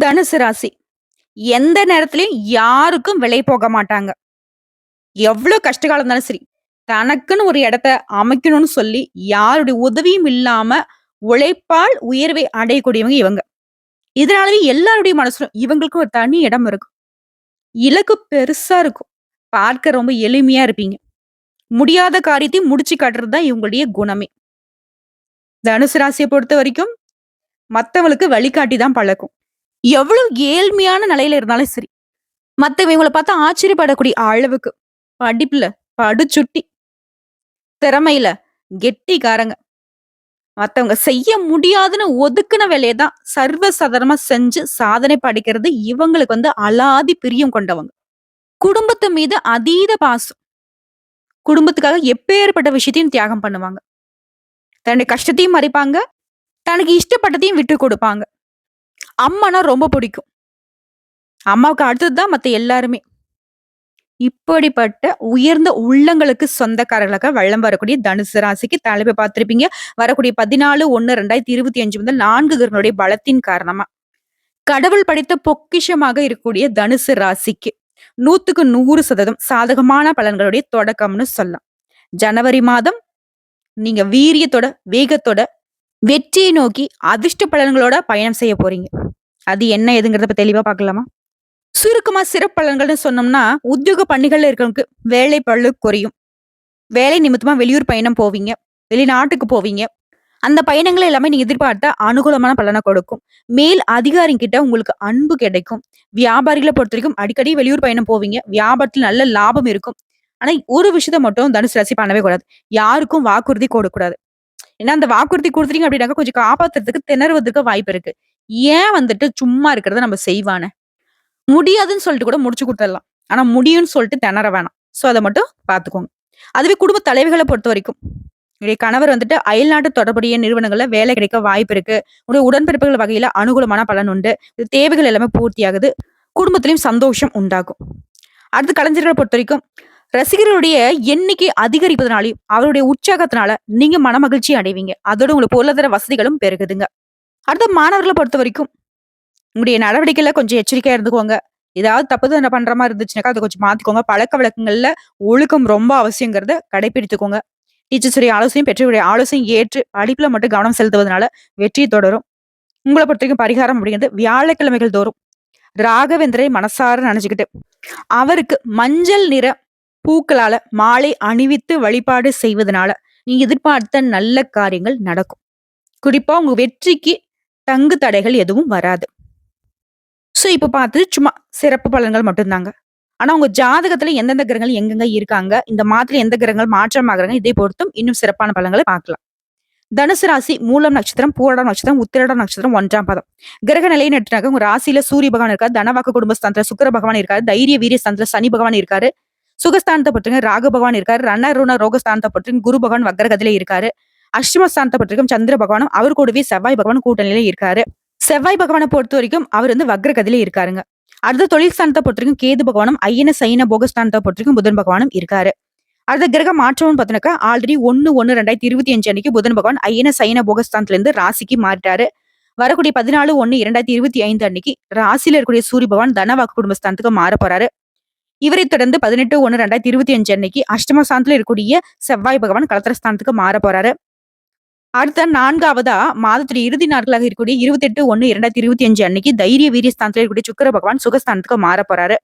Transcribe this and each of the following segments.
தனுசு ராசி. எந்த நேரத்திலயும் யாருக்கும் விலை போக மாட்டாங்க. எவ்ளோ கஷ்டகாலம் இருந்தாலும் சரி, தனக்குன்னு ஒரு இடத்த அமைக்கணும்னு சொல்லி, யாருடைய உதவியும் இல்லாம உழைப்பால் உயர்வை அடையக்கூடியவங்க இவங்க. இதனாலவே எல்லாருடைய மனசுலும் இவங்களுக்கு ஒரு தனி இடம் இருக்கும். இலக்கு பெருசா இருக்கும். பார்க்க ரொம்ப எளிமையா இருப்பீங்க. முடியாத காரியத்தையும் முடிச்சு காட்டுறது தான் இவங்களுடைய குணமே. தனுசு ராசிய பொறுத்தவரைக்கும் மத்தவங்களுக்கு வழிகாட்டி தான் பழக்கும். எவ்வளவு ஏழ்மையான நிலையில இருந்தாலும் சரி, மத்தவங்க இவங்கள பார்த்தா ஆச்சரியப்படக்கூடிய அளவுக்கு படிப்புல படுசுட்டி, திறமையில கெட்டிக்காரங்க. மத்தவங்க செய்ய முடியாதுன்னு ஒதுக்குன வேலைய தான் சர்வ சாதாரணமா செஞ்சு சாதனை படைக்கிறது இவங்களுக்கு அலாதி பிரியம் கொண்டவங்க. குடும்பத்து மீது அதீத பாசம். குடும்பத்துக்காக எப்பேற்பட்ட விஷயத்தையும் தியாகம் பண்ணுவாங்க. தன்னுடைய கஷ்டத்தையும் மறைப்பாங்க. தனக்கு இஷ்டப்பட்டதையும் விட்டு கொடுப்பாங்க. அம்மானா ரொம்ப பிடிக்கும். அம்மாவுக்கு அடுத்தது தான் மத்த எல்லாருமே. இப்படிப்பட்ட உயர்ந்த உள்ளங்களுக்கு சொந்தக்காரர்களாக வலம் வரக்கூடிய தனுசு ராசிக்கு தலைப்பை பார்த்திருப்பீங்க. வரக்கூடிய 14/1/2025 முதல் 4 கிரகங்களுடைய பலத்தின் காரணமா கடவுள் படைத்த பொக்கிஷமாக இருக்கக்கூடிய தனுசு ராசிக்கு 100க்கு 100% சாதகமான பலன்களுடைய தொடக்கம்னு சொல்லலாம். ஜனவரி மாதம் நீங்க வீரியத்தோட, வேகத்தோட வெற்றியை நோக்கி அதிர்ஷ்ட பலன்களோட பயணம் செய்ய போறீங்க. அது என்ன ஏதுங்கிறத இப்ப தெளிவா பார்க்கலாமா? சுருக்கமா சிறப்பலன்கள்னு சொன்னோம்னா, உத்தியோக பணிகள்ல இருக்கிறவங்களுக்கு வேலை பளு குறையும். வேலை நிமித்தமா வெளியூர் பயணம் போவீங்க. வெளிநாட்டுக்கு போவீங்க. அந்த பயணங்கள் எல்லாமே நீங்க எதிர்பார்த்த அனுகூலமான பலன கொடுக்கும். மேல் அதிகாரிகிட்ட உங்களுக்கு அன்பு கிடைக்கும். வியாபாரிகள பொறுத்தவரைக்கும் அடிக்கடி வெளியூர் பயணம் போவீங்க. வியாபாரத்துல நல்ல லாபம் இருக்கும். ஆனா ஒரு விஷயத்த மட்டும் தனுசு ராசி பண்ணவே கூடாது. யாருக்கும் வாக்குறுதி கொடுக்கக்கூடாது. ஏன்னா அந்த வாக்குறுதி குடுத்துட்டீங்க அப்படின்னாக்க கொஞ்சம் காப்பாத்துறதுக்கு திணறுவதற்கு வாய்ப்பு இருக்கு. ஏன் சும்மா இருக்கிறத நம்ம செய்வானே? முடியாதுன்னு சொல்லிட்டு கூட முடிச்சு குடுத்துடலாம். ஆனா முடியும்ன்னு சொல்லிட்டு திணற வேணாம். சோ அத மட்டும் பார்த்துக்கோங்க. அதுவே குடும்ப தலைவிகள பொறுத்தவரைக்கும், உங்களுடைய கணவர் அயல்நாட்டு தொடர்புடைய நிறுவனங்கள்ல வேலை கிடைக்க வாய்ப்பு இருக்கு. உங்களுடைய உடன்பிறப்புகள் வகையில அனுகூலமான பலன் உண்டு. தேவைகள் எல்லாமே பூர்த்தியாகுது. குடும்பத்திலயும் சந்தோஷம் உண்டாகும். அடுத்து கலைஞர்களை பொறுத்தவரைக்கும், ரசிகர்களுடைய எண்ணிக்கை அதிகரிப்பதனாலயும், அவருடைய உற்சாகத்தினால நீங்க மனமகிழ்ச்சி அடைவீங்க. அதோட உங்களுக்கு பொருளாதார வசதிகளும் பெருகுதுங்க. அடுத்த மாணவர்களை பொறுத்தவரைக்கும், உங்களுடைய நடவடிக்கையில கொஞ்சம் எச்சரிக்கையா இருந்துக்கோங்க. ஏதாவது தப்பு பண்ற மாரி இருந்துச்சுனாக்கா, அத கொஞ்சம் மாத்திக்கோங்க. பழக்கவழக்கங்கள்ல ஒழுக்கம் ரொம்ப அவசியங்கிறத கடைபிடித்துக்கோங்க. டீச்சர்ஸுடைய ஆலோசனையும், பெற்றோருடைய ஆலோசனையும் ஏற்று படிப்புல மட்டும் கவனம் செலுத்துவதனால வெற்றி தொடரும். உங்கள பொறுத்தவரைக்கும் பரிகாரம் அப்படிங்கிறது வியாழக்கிழமைகள் தோறும் ராகவேந்திரை மனசார நினைச்சுக்கிட்டு, அவருக்கு மஞ்சள் நிற பூக்களால மாலை அணிவித்து வழிபாடு செய்வதனால, நீங்க எதிர்பார்த்த நல்ல காரியங்கள் நடக்கும். குறிப்பா உங்க வெற்றிக்கு தங்கு தடைகள் எதுவும் வராது. சோ இப்ப பார்த்தது சும்மா சிறப்பு பலன்கள் மட்டும்தாங்க. ஆனா உங்க ஜாதகத்துல எந்தெந்த கிரகங்கள் எங்கெங்க இருக்காங்க, இந்த மாதத்துல எந்த கிரகங்கள் மாற்றமாகறாங்க, இதை பொறுத்தும் இன்னும் சிறப்பான பலன்களை பார்க்கலாம். தனுசு ராசி மூலம் நட்சத்திரம், பூரடம் நட்சத்திரம், உத்திரடம் நட்சத்திரம் 1ஆம் பாதம். கிரக நிலையை நட்டுனாக்க உங்க ராசியில சூரிய பகவான் இருக்காரு, தனவாக்கு குடும்பஸ்தானத்துல சுக்கிர பகவான் இருக்காரு, தைரிய வீரிய ஸ்தானத்துல சனி பகவான் இருக்காரு, சுகஸ்தானத்தை பற்றிங்க ராகு பகவான் இருக்காரு, ரணருண ரோகஸ்தானத்தை பற்றி குரு பகவான் வக்ரகத்திலே இருக்காரு, அஷ்டமஸ்தானத்தை பற்றிக்கும் சந்திர பகவானும் அவர் கூடவே செவ்வாய் பகவான் கூட்டணியில இருக்காரு. செவ்வாய் பகவானை பொறுத்த வரைக்கும் அவர் வக்ரகதியில இருக்காருங்க. அடுத்த தொழில் ஸ்தானத்தை பொறுத்திருக்கும் கேது பகவானும், ஐயன சைன போகஸ்தானத்தை பொறுத்திருக்கும் புதன் பகவானும் இருக்காரு. அடுத்த கிரக மாற்றம்னு பார்த்தீங்கன்னாக்கா ஆல்ரெடி 1/1/2025 அன்னைக்கு புதன் பகவான் ஐயன சைன போகஸ்தானத்துல இருந்து ராசிக்கு மாறிட்டாரு. வரக்கூடிய 14/1/2025 அன்னைக்கு ராசியில இருக்கக்கூடிய சூரிய பகவான் தனவாக்கு குடும்பஸ்தானத்துக்கு மாற போறாரு. இவரை தொடர்ந்து 18/1/2025 அன்னைக்கு அஷ்டமஸ்தானத்துல இருக்கக்கூடிய செவ்வாய் பகவான் கலத்திரஸ்தானத்துக்கு மாற போறாரு. அடுத்த 4ஆவதா மாதத்துடைய இறுதி நாட்களாக இருக்கக்கூடிய 28/1/2025 அன்னைக்கு தைரிய வீரிய ஸ்தானத்துல இருக்கக்கூடிய சுக்கிர பகவான் சுகஸ்தானத்துக்கு மாற போறாரு.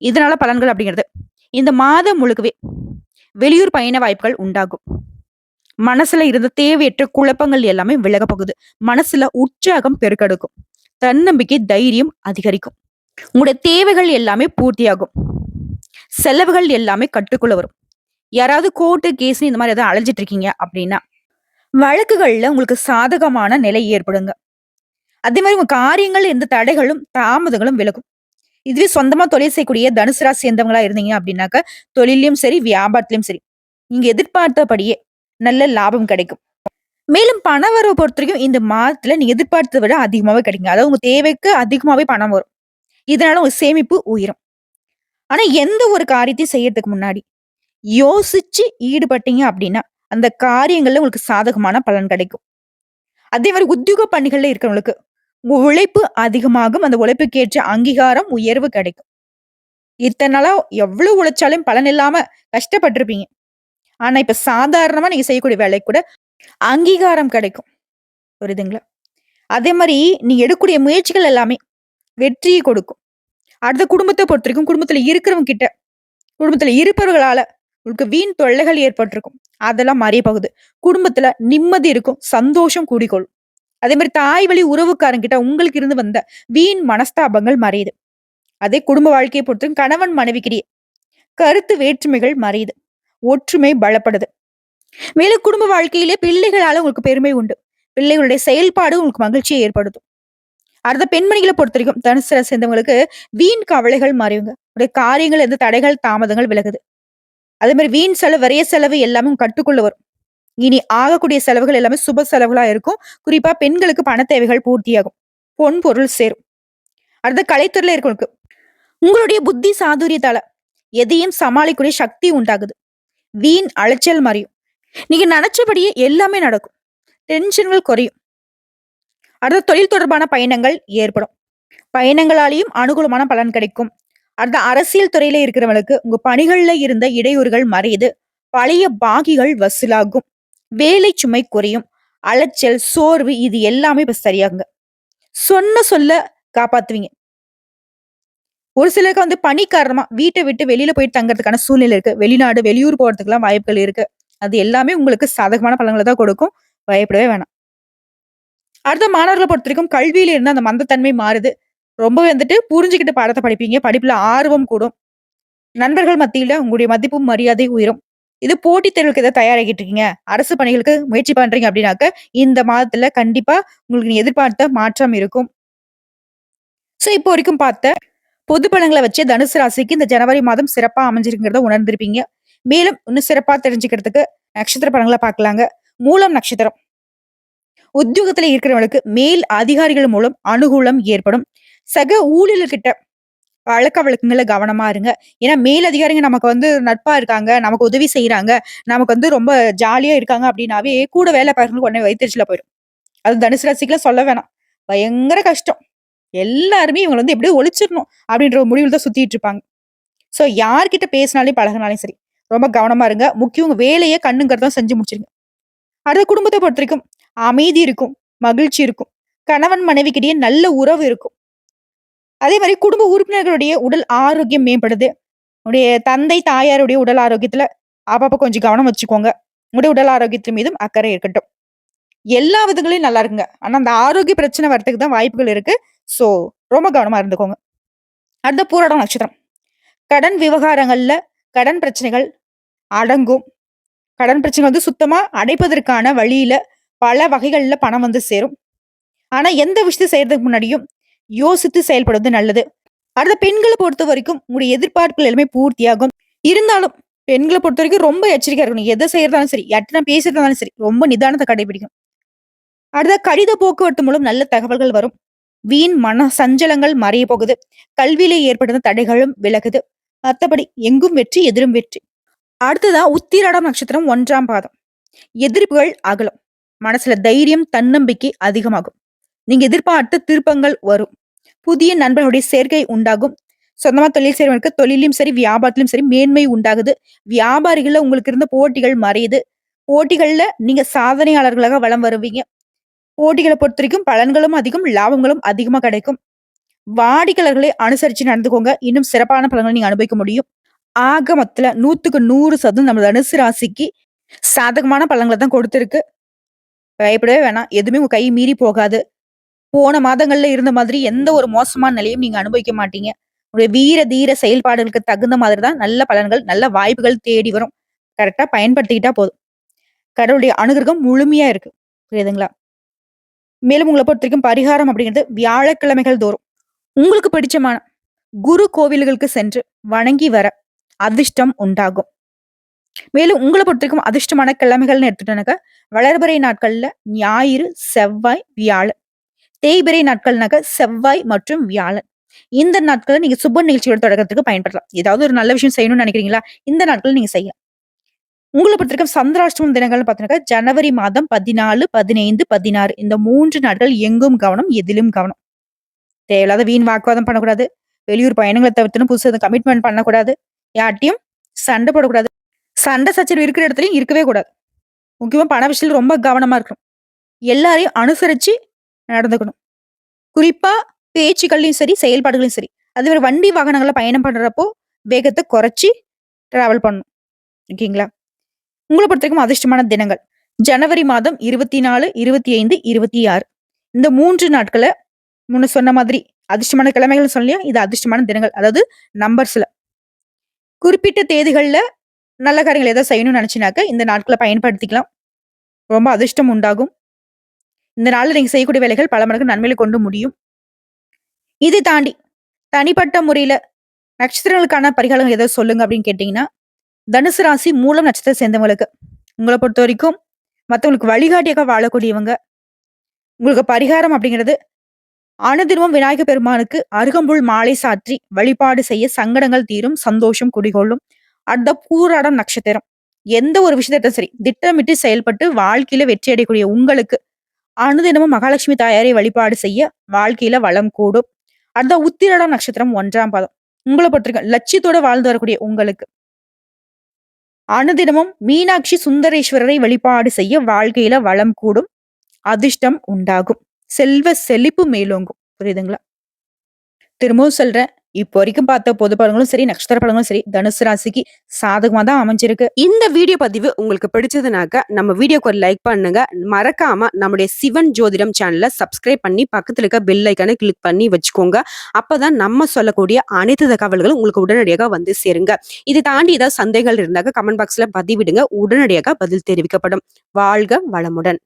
இதனால பலன்கள் அப்படிங்கிறது, இந்த மாதம் முழுக்கவே வெளியூர் பயண வாய்ப்புகள் உண்டாகும். மனசுல இருந்த தேவையற்ற குழப்பங்கள் எல்லாமே விலக போகுது. மனசுல உற்சாகம் பெருக்கெடுக்கும். தன்னம்பிக்கை, தைரியம் அதிகரிக்கும். உங்களுடைய தேவைகள் எல்லாமே பூர்த்தியாகும். செலவுகள் எல்லாமே கட்டுக்குள்ள வரும். யாராவது கோர்ட்டு கேஸ் இந்த மாதிரி ஏதாவது அலைஞ்சிட்டு இருக்கீங்க அப்படின்னா, வழக்குகள்ல உங்களுக்கு சாதகமான நிலை ஏற்படுங்க. அதே மாதிரி உங்க காரியங்கள் எந்த தடைகளும் தாமதங்களும் விலகும். இதுவே சொந்தமா தொழில் செய்யக்கூடிய தனுசு ராசி சேர்ந்தவங்களா இருந்தீங்க அப்படின்னாக்க, தொழிலையும் சரி வியாபாரத்திலும் சரி நீங்க எதிர்பார்த்தபடியே நல்ல லாபம் கிடைக்கும். மேலும் பண வரவு பொறுத்த வரைக்கும் இந்த மாதத்துல நீங்க எதிர்பார்த்ததை விட அதிகமாவே கிடைக்குங்க. அதாவது உங்க தேவைக்கு அதிகமாவே பணம் வரும். இதனால உங்க சேமிப்பு உயரும். ஆனா எந்த ஒரு காரியத்தையும் செய்யறதுக்கு முன்னாடி யோசிச்சு ஈடுபட்டீங்க அப்படின்னா, அந்த காரியங்கள்ல உங்களுக்கு சாதகமான பலன் கிடைக்கும். அதே மாதிரி உத்தியோக பணிகள்ல இருக்கிறவங்களுக்கு உங்க உழைப்பு அதிகமாகும். அந்த உழைப்புக்கேற்ற அங்கீகாரம், உயர்வு கிடைக்கும். இத்தன நாளா எவ்வளவு உழைச்சாலும் பலன் இல்லாம கஷ்டப்பட்டுருப்பீங்க. ஆனா, இப்ப சாதாரணமா நீங்க செய்யக்கூடிய வேலைக்கு கூட அங்கீகாரம் கிடைக்கும். புரியுதுங்களா? அதே மாரி நீங்க எடுக்கக்கூடிய முயற்சிகள் எல்லாமே வெற்றிய கொடுக்கும். அடுத்த குடும்பத்த பொறுத்தவரைக்கும் குடும்பத்துல இருக்கிறவங்க கிட்ட, குடும்பத்துல இருப்பவர்களால உங்களுக்கு வீண் தொல்லைகள் ஏற்பட்டிருக்கும். அதெல்லாம் மறைய போகுது. குடும்பத்துல நிம்மதி இருக்கும். சந்தோஷம் கூடிக்கொள்ளும். அதே மாரி தாய் வழி உறவுக்காரங்கிட்ட உங்களுக்கு இருந்து வந்த வீண் மனஸ்தாபங்கள் மறையுது. அதே குடும்ப வாழ்க்கையை பொறுத்தவரைக்கும் கணவன் மனைவிக்கிடையே கருத்து வேற்றுமைகள் மறையுது. ஒற்றுமை பலப்படுது. மேலும் குடும்ப வாழ்க்கையிலே பிள்ளைகளால உங்களுக்கு பெருமை உண்டு. பிள்ளைகளுடைய செயல்பாடு உங்களுக்கு மகிழ்ச்சியை ஏற்படுத்தும். அடுத்த பெண்மணிகளை பொறுத்தவரைக்கும் தனுசு ராசி சேர்ந்தவங்களுக்கு வீண் கவலைகள் மறையுங்க. உடைய காரியங்கள் எந்த தடைகள், தாமதங்கள் விலகுது. அதே மாரி வீண் செலவு, விரைய செலவு எல்லாமே உங்க கட்டுக்குள்ள வரும். இனி ஆகக்கூடிய செலவுகள் எல்லாமே சுப செலவுகளா இருக்கும். குறிப்பா பெண்களுக்கு பண தேவைகள் பூர்த்தியாகும். பொன் பொருள் சேரும். அடுத்த கலைத்துறையில இருக்கவங்களுக்கு உங்களுடைய புத்தி சாதுரியத்தால எதையும் சமாளிக்கக்கூடிய சக்தி உண்டாகுது. வீண் அலைச்சல் மறையும். நீங்க நினைச்சபடியே எல்லாமே நடக்கும். டென்ஷன்கள் குறையும். அடுத்த தொழில் தொடர்பான பயணங்கள் ஏற்படும். பயணங்களாலேயும் அனுகூலமான பலன் கிடைக்கும். அடுத்த அரசியல் துறையில இருக்கிறவங்களுக்கு உங்க பணிகள்ல இருந்த இடையூறுகள் மறையுது. பழைய பாகிகள் வசூலாகும். வேலை சுமை குறையும். அலைச்சல், சோர்வு இது எல்லாமே இப்ப சரியாகுங்க. சொன்ன சொல்ல காப்பாத்துவீங்க. ஒரு சிலருக்கு வந்து பணி காரணமா வீட்டை விட்டு வெளியில போயிட்டு தங்கறதுக்கான சூழ்நிலை இருக்கு. வெளிநாடு, வெளியூர் போறதுக்கெல்லாம் வாய்ப்புகள் இருக்கு. அது எல்லாமே உங்களுக்கு சாதகமான பலன்களை தான் கொடுக்கும். பயப்படவே வேணாம். அடுத்த மாணவர்கள பொறுத்தவரைக்கும் கல்வியில இருந்து அந்த மந்தத்தன்மை மாறுது. ரொம்பவே வந்துட்டு புரிஞ்சுகிட்டு பாடத்த படிப்பீங்க. படிப்புல ஆர்வம் கூடும். நண்பர்கள் மத்தியில உங்களுடைய மதிப்பும், மரியாதை உயரும். இது போட்டித் தேர்வுக்கு ஏதாவது தயாராகிட்டு இருக்கீங்க. அரசு பணிகளுக்கு முயற்சி பண்றீங்க அப்படின்னாக்க, இந்த மாதத்துல கண்டிப்பா உங்களுக்கு நீ எதிர்பார்த்த மாற்றம் இருக்கும். சோ, இப்போ வரைக்கும் பார்த்த பொது பலன்கள வச்சு தனுசு ராசிக்கு இந்த ஜனவரி மாதம் சிறப்பா அமைஞ்சிருக்கிறத உணர்ந்திருப்பீங்க. மேலும் இன்னும் சிறப்பா தெரிஞ்சுக்கிறதுக்கு நட்சத்திர பலன்கள பார்க்கலாங்க. மூலம் நட்சத்திரம். உத்தியோகத்துல இருக்கிறவங்களுக்கு மேல் அதிகாரிகள் மூலம் அனுகூலம் ஏற்படும். சக ஊழியர்கிட்ட பழக்க வழக்கங்கள்ல கவனமா இருங்க. ஏன்னா மேல் அதிகாரிங்க நமக்கு வந்து நட்பா இருக்காங்க, நமக்கு உதவி செய்றாங்க, நமக்கு வந்து ரொம்ப ஜாலியா இருக்காங்க அப்படின்னாவே கூட வேலை பார்க்கறவங்களுக்கு உடனே வயித்தெரிச்சலா போயிடும். அது தனுசு ராசிக்குலாம் சொல்ல வேணாம். பயங்கர கஷ்டம். எல்லாருமே இவங்கள வந்து எப்படியோ ஒழிச்சிரணும் அப்படின்ற ஒரு முடிவுல தான் சுத்திட்டு இருப்பாங்க. சோ யார்கிட்ட பேசினாலும் பழகுனாலும் சரி, ரொம்ப கவனமா இருங்க. முக்கியம் உங்க வேலைய கண்ணும் கருத்துமா செஞ்சு முடிச்சிருங்க. அடுத்த குடும்பத்த பொறுத்தவரைக்கும் அமைதி இருக்கும், மகிழ்ச்சி இருக்கும். கணவன் மனைவிக்கிடையே நல்ல உறவு இருக்கும். அதே மாரி குடும்ப உறுப்பினர்களுடைய உடல் ஆரோக்கியம் மேம்படுது. உடைய தந்தை, தாயாருடைய உடல் ஆரோக்கியத்துல அப்பப்ப கொஞ்சம் கவனம் வச்சுக்கோங்க. உங்களுடைய உடல் ஆரோக்கியத்தின் மீதும் அக்கறை இருக்கட்டும். எல்லா விதங்களையும் நல்லா இருக்குங்க. ஆனா அந்த ஆரோக்கிய பிரச்சனை வரதுக்கு தான் வாய்ப்புகள் இருக்கு. சோ ரொம்ப கவனமா இருந்துக்கோங்க. அடுத்த பூராடம் நட்சத்திரம். கடன் விவகாரங்கள்ல கடன் பிரச்சனைகள் அடங்கும். கடன் பிரச்சனை வந்து சுத்தமா அடைப்பதற்கான வழியில பல வகைகள்ல பணம் வந்து சேரும். ஆனா எந்த விஷயத்த செய்யறதுக்கு முன்னாடியும் யோசித்து செயல்படுவது நல்லது. அடுத்த பெண்கள பொறுத்தவரைக்கும் உங்களுடைய எதிர்பார்ப்புகள் எல்லாமே பூர்த்தியாகும். இருந்தாலும் பெண்கள பொறுத்தவரைக்கும் ரொம்ப எச்சரிக்கையா இருக்கணும். எத செய்யறதாலும் சரி, யார்ட்டனா பேசுறதாலும் சரி, ரொம்ப நிதானத்த கடைபிடிக்கணும். அடுத்த கடித போக்குவரத்து மூலம் நல்ல தகவல்கள் வரும். வீண் மன சஞ்சலங்கள் மறைய போகுது. கல்வியிலே ஏற்பட்ட தடைகளும் விலகுது. மத்தபடி எங்கும் வெற்றி, எதிரும் வெற்றி. அடுத்ததா உத்திராடம் நட்சத்திரம் 1ஆம் பாதம். எதிர்ப்புகள் அகலும். மனசுல தைரியம், தன்னம்பிக்கை அதிகமாகும். நீங்க எதிர்பார்த்த திருப்பங்கள் வரும். புதிய நண்பர்களுடைய சேர்க்கை உண்டாகும். சொந்தமா தொழில் செய்றவங்களுக்கு தொழிலும் சரி, வியாபாரத்திலும் சரி மேன்மை உண்டாகுது. வியாபாரிகள்ல உங்களுக்கு இருந்த போட்டிகள் மறையுது. போட்டிகள்ல நீங்க சாதனையாளர்களாக வலம் வருவீங்க. போட்டிகள பொறுத்தவரைக்கும் பலன்களும் அதிகம், லாபங்களும் அதிகமா கிடைக்கும். வாடிக்கையாளர்களை அனுசரிச்சு நடந்துக்கோங்க. இன்னும் சிறப்பான பலன்களை நீங்க அனுபவிக்க முடியும். ஆக மொத்தத்துல 100க்கு 100% நம்ம தனுசு ராசிக்கு சாதகமான பலன்கள தான் கொடுத்திருக்கு. பயப்படவே வேணாம். எதுவுமே உங்க கை மீறி போகாது. போன மாதங்கள்ல இருந்த மாதிரி எந்த ஒரு மோசமான நிலையும் நீங்க அனுபவிக்க மாட்டீங்க. உங்களுடைய வீர, தீர செயல்பாடுகளுக்கு தகுந்த மாதிரி தான் நல்ல பலன்கள், நல்ல வாய்ப்புகள் தேடி வரும். கரெக்ட்டா பயன்படுத்திக்கிட்டா போதும். கடவுளுடைய அனுகிரகம் முழுமையா இருக்கு. புரியுதுங்களா? மேலும் உங்கள பொறுத்தவரைக்கும் பரிகாரம் அப்படிங்கிறது வியாழக்கிழமைகள் தோறும் உங்களுக்கு பிடிச்சமான குரு கோவில்களுக்கு சென்று வணங்கி வர அதிர்ஷ்டம் உண்டாகும். மேலும் உங்கள பொறுத்தவரைக்கும் அதிர்ஷ்டமான கிழமைகள்னு எடுத்துட்டோம்னாக்க, வளர்பிறை நாட்கள்ல ஞாயிறு, செவ்வாய், வியாழன். தேய்பிறை நாட்கள்னாக்க செவ்வாய் மற்றும் வியாழன். இந்த நாட்கள நீங்க சுப நிகழ்ச்சியோட தொடக்கத்துக்கு பயன்படுத்தலாம். ஏதாவது ஒரு நல்ல விஷயம் செய்யணும்னு நினைக்கிறீங்களா? இந்த நாட்கள் நீங்க செய்யலாம். உங்கள பொறுத்தவரைக்கும் சந்திராஷ்டமம் தினங்கள்னு பார்த்தீங்கன்னாக்கா, ஜனவரி மாதம் 14, 15, 16 இந்த 3 நாட்கள் எங்கும் கவனம், எதிலும் கவனம். தேவையில்லாத வீண் வாக்குவாதம் பண்ணக்கூடாது. வெளியூர் பயணங்கள தவிர்த்துணும். புதுசா எதுவும் கமிட்மெண்ட் பண்ணக்கூடாது. யார்ட்டயும் சண்டை போடக்கூடாது. சண்டை சச்சரவு இருக்கிற இடத்துலயும் இருக்கவே கூடாது. முக்கியமா பண விஷயத்துல ரொம்ப கவனமா இருக்கணும். எல்லாரையும் அனுசரிச்சு நடந்துக்கணும். குறிப்பா பேச்சுக்கள்லயும் சரி, செயல்பாடுகளையும் சரி. அதே மாரி வண்டி வாகனங்கள்ல பயணம் பண்றப்போ, வேகத்த குறைச்சு டிராவல் பண்ணணும். ஓகேங்களா? உங்கள பொறுத்தவரைக்கும் அதிர்ஷ்டமான தினங்கள். ஜனவரி மாதம் 24, 25, 26 இந்த 3 நாட்கள முன்ன சொன்ன மாதிரி அதிர்ஷ்டமான கிழமைகள்னு சொன்னேன் இல்லையா? இது அதிர்ஷ்டமான தினங்கள். அதாவது நம்பர்ஸ்ல. குறிப்பிட்ட தேதிகள்ல நல்ல காரியங்கள் ஏதாவது செய்யணும்னு நினைச்சீனாக்க, இந்த நாட்கள பயன்படுத்திக்கலாம். ரொம்ப அதிர்ஷ்டம் உண்டாகும். இந்த நாள்ல நீங்க செய்யக்கூடிய வேலைகள் பல மடங்கு நன்மையில கொண்டு முடியும். இதை தாண்டி தனிப்பட்ட முறையில நட்சத்திரங்களுக்கான பரிகாரங்கள் ஏதாவது சொல்லுங்க அப்படின்னு கேட்டீங்கன்னா, தனுசு ராசி மூலம் நட்சத்திரத்தை சேர்ந்தவங்களுக்கு, உங்கள பொறுத்தவரைக்கும் மத்தவங்களுக்கு வழிகாட்டியாக வாழக்கூடியவங்க. உங்களுக்கு பரிகாரம் அப்படிங்கிறது, அனுதினமும் விநாயகர் பெருமானுக்கு அருகம்புல் மாலை சாற்றி வழிபாடு செய்ய சங்கடங்கள் தீரும், சந்தோஷம் குடிகொள்ளும். அடுத்த பூராடம் நட்சத்திரம். எந்த ஒரு விஷயத்தையும் சரி, திட்டமிட்டு செயல்பட்டு வாழ்க்கையில வெற்றி அடையக்கூடிய உங்களுக்கு, அனுதினமும் மகாலட்சுமி தாயாரை வழிபாடு செய்ய வாழ்க்கையில வளம் கூடும். அடுத்த உத்திராடம் நட்சத்திரம் 1ஆம் பாதம். உங்கள பொறுத்தவரைக்கும் லட்சியத்தோட வாழ்ந்து வரக்கூடிய உங்களுக்கு, அனுதினமும் மீனாட்சி சுந்தரேஸ்வரரை வழிபாடு செய்ய வாழ்க்கையில வளம் கூடும். அதிர்ஷ்டம் உண்டாகும். செல்வ செழிப்பு மேலோங்கும். புரியுதுங்களா? திரும்பவும் சொல்றேன். இப்போ வரைக்கும் பார்த்த பொது பலன்களும் சரி, நட்சத்திர பலன்களும் சரி, தனுசு ராசிக்கு சாதகமா தான் அமைஞ்சிருக்கு. இந்த வீடியோ பதிவு உங்களுக்கு பிடிச்சதுனாக்க நம்ம வீடியோக்கு ஒரு லைக் பண்ணுங்க. மறக்காம நம்முடைய சிவன் ஜோதிடம் சேனலை சப்ஸ்கிரைப் பண்ணி பக்கத்துல இருக்க பெல் ஐக்கானை கிளிக் பண்ணி வச்சுக்கோங்க. அப்பதான் நம்ம சொல்லக்கூடிய அனைத்து தகவல்களும் உங்களுக்கு உடனடியாக வந்து சேருங்க. இதை தாண்டி ஏதாவது சந்தேகங்கள் இருந்தாக்க கமெண்ட் பாக்ஸ்ல பதிவிடுங்க. உடனடியாக பதில் தெரிவிக்கப்படும். வாழ்க வளமுடன்.